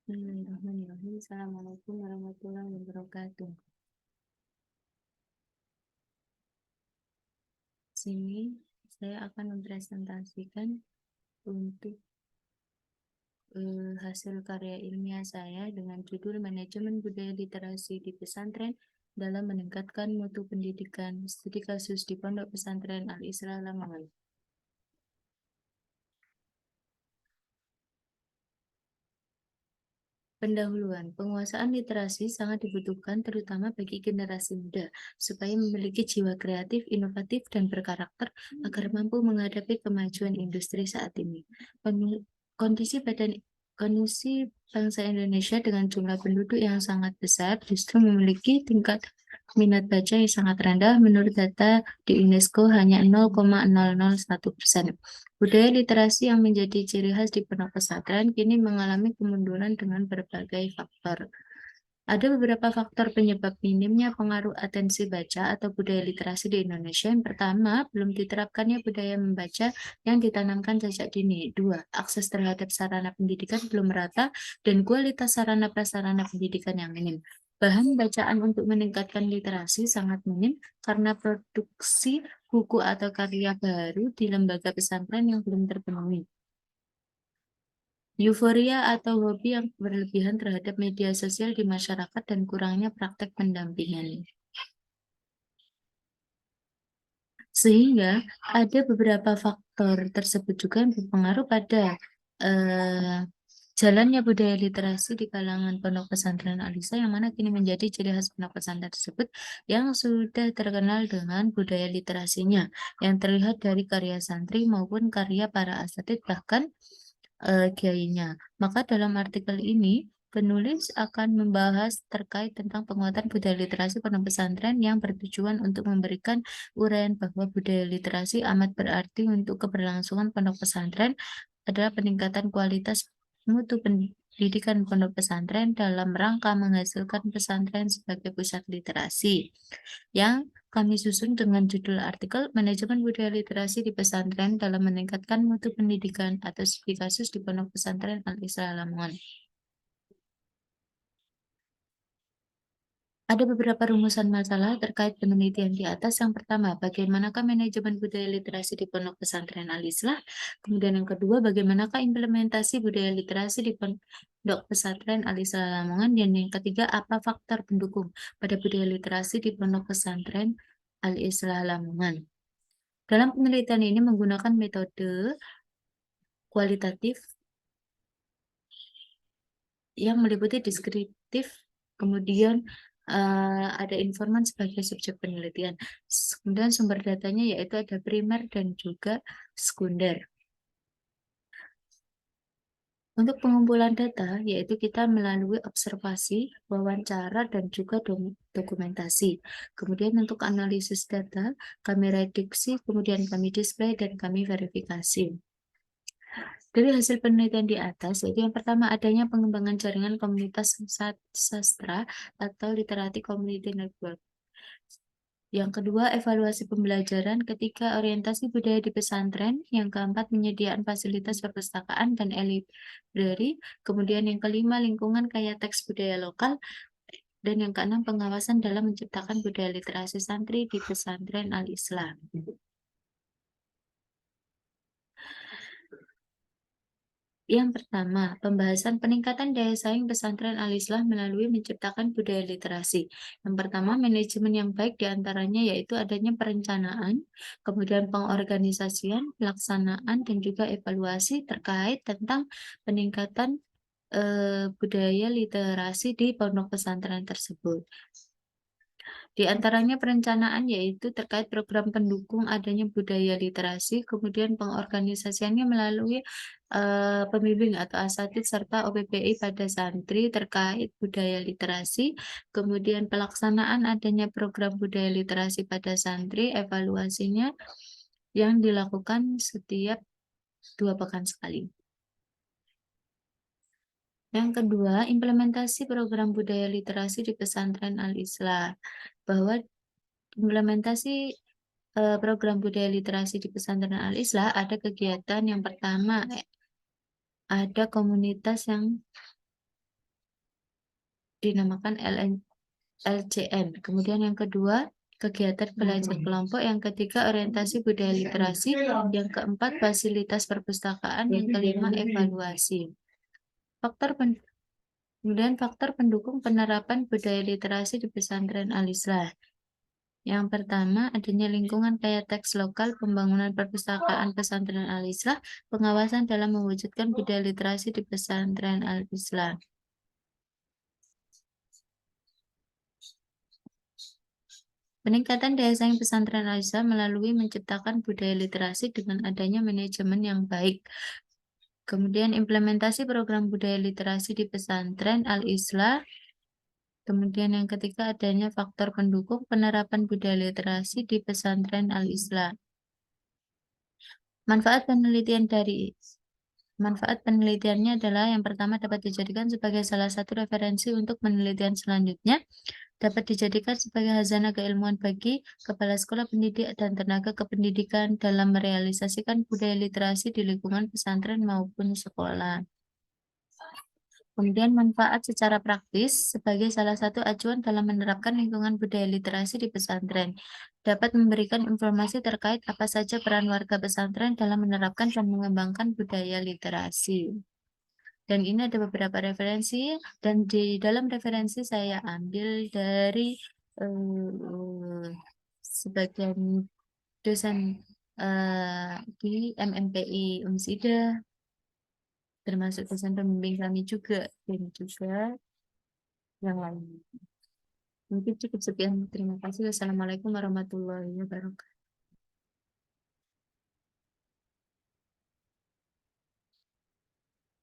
Bismillahirrahmanirrahim. Assalamualaikum warahmatullahi wabarakatuh. Sini saya akan mempresentasikan untuk hasil karya ilmiah saya dengan judul Manajemen Budaya Literasi di Pesantren dalam Meningkatkan Mutu Pendidikan, Studi Kasus di Pondok Pesantren Al-Islah Lamongan. Pendahuluan, penguasaan literasi sangat dibutuhkan terutama bagi generasi muda, supaya memiliki jiwa kreatif, inovatif, dan berkarakter agar mampu menghadapi kemajuan industri saat ini. Kondisi bangsa Indonesia dengan jumlah penduduk yang sangat besar justru memiliki tingkat minat baca yang sangat rendah. Menurut data di UNESCO hanya 0,001%. Budaya literasi yang menjadi ciri khas di pondok pesantren kini mengalami kemunduran dengan berbagai faktor. Ada beberapa faktor penyebab minimnya pengaruh atensi baca atau budaya literasi di Indonesia. Yang pertama, belum diterapkannya budaya membaca yang ditanamkan sejak dini. Dua, akses terhadap sarana pendidikan belum merata dan kualitas sarana prasarana pendidikan yang minim. Bahan bacaan untuk meningkatkan literasi sangat minim karena produksi buku atau karya baru di lembaga pesantren yang belum terpenuhi. Euforia atau hobi yang berlebihan terhadap media sosial di masyarakat dan kurangnya praktek pendampingan. Sehingga ada beberapa faktor tersebut juga yang berpengaruh pada jalannya budaya literasi di kalangan pondok pesantren Al-Islah yang mana kini menjadi ciri khas pondok pesantren tersebut yang sudah terkenal dengan budaya literasinya yang terlihat dari karya santri maupun karya para asatid bahkan kiainya. Maka dalam artikel ini penulis akan membahas terkait tentang penguatan budaya literasi pondok pesantren yang bertujuan untuk memberikan uraian bahwa budaya literasi amat berarti untuk keberlangsungan pondok pesantren adalah peningkatan kualitas mutu pendidikan pondok pesantren dalam rangka menghasilkan pesantren sebagai pusat literasi yang kami susun dengan judul artikel Manajemen Budaya Literasi di Pesantren dalam Meningkatkan Mutu Pendidikan atau Studi Kasus di Pondok Pesantren Al-Islah Lamongan. Ada beberapa rumusan masalah terkait penelitian di atas. Yang pertama, bagaimanakah manajemen budaya literasi di Pondok Pesantren Al-Islah? Kemudian yang kedua, bagaimanakah implementasi budaya literasi di Pondok Pesantren Al-Islah Lamongan? Dan yang ketiga, apa faktor pendukung pada budaya literasi di Pondok Pesantren Al-Islah Lamongan? Dalam penelitian ini menggunakan metode kualitatif yang meliputi deskriptif, kemudian ada informan sebagai subjek penelitian. Kemudian sumber datanya yaitu ada primer dan juga sekunder. Untuk pengumpulan data, yaitu kita melalui observasi, wawancara, dan juga dokumentasi. Kemudian untuk analisis data, kami reduksi, kemudian kami display, dan kami verifikasi. Dari hasil penelitian di atas, yaitu yang pertama adanya pengembangan jaringan komunitas sastra atau literati community network. Yang kedua, evaluasi pembelajaran. Ketiga, orientasi budaya di pesantren. Yang keempat, penyediaan fasilitas perpustakaan dan e-library. Kemudian yang kelima, lingkungan kaya teks budaya lokal. Dan yang keenam, pengawasan dalam menciptakan budaya literasi santri di pesantren Al-Islam. Yang pertama, pembahasan peningkatan daya saing pesantren Al-Islah melalui menciptakan budaya literasi. Yang pertama, manajemen yang baik diantaranya yaitu adanya perencanaan, kemudian pengorganisasian, pelaksanaan, dan juga evaluasi terkait tentang peningkatan budaya literasi di pondok pesantren tersebut. Di antaranya perencanaan yaitu terkait program pendukung adanya budaya literasi, kemudian pengorganisasiannya melalui pembimbing atau asatid serta OPPI pada santri terkait budaya literasi, kemudian pelaksanaan adanya program budaya literasi pada santri, evaluasinya yang dilakukan setiap 2 pekan sekali. Yang kedua, implementasi program budaya literasi di pesantren Al-Islah, bahwa implementasi program budaya literasi di pesantren Al-Islah ada kegiatan yang pertama ada komunitas yang dinamakan LCN. Kemudian yang kedua, kegiatan belajar kelompok. Yang ketiga, orientasi budaya literasi. Yang keempat, fasilitas perpustakaan. Yang kelima, evaluasi. Kemudian faktor pendukung penerapan budaya literasi di pesantren Al-Islah. Yang pertama, adanya lingkungan kaya teks lokal, pembangunan perpustakaan pesantren Al-Islah, pengawasan dalam mewujudkan budaya literasi di pesantren Al-Islah. Peningkatan daya saing pesantren Al-Islah melalui menciptakan budaya literasi dengan adanya manajemen yang baik. Kemudian implementasi program budaya literasi di pesantren Al-Islah. Kemudian yang ketiga adanya faktor pendukung penerapan budaya literasi di pesantren Al-Islah. Manfaat penelitiannya adalah yang pertama dapat dijadikan sebagai salah satu referensi untuk penelitian selanjutnya, dapat dijadikan sebagai hazanah keilmuan bagi kepala sekolah pendidik dan tenaga kependidikan dalam merealisasikan budaya literasi di lingkungan pesantren maupun sekolah. Kemudian manfaat secara praktis sebagai salah satu acuan dalam menerapkan lingkungan budaya literasi di pesantren. Dapat memberikan informasi terkait apa saja peran warga pesantren dalam menerapkan dan mengembangkan budaya literasi. Dan ini ada beberapa referensi, dan di dalam referensi saya ambil dari sebagian dosen di MMPI Unsida, termasuk dosen pembimbing kami juga, dan juga yang lain. Mungkin cukup sekian. Terima kasih. Wassalamualaikum warahmatullahi wabarakatuh.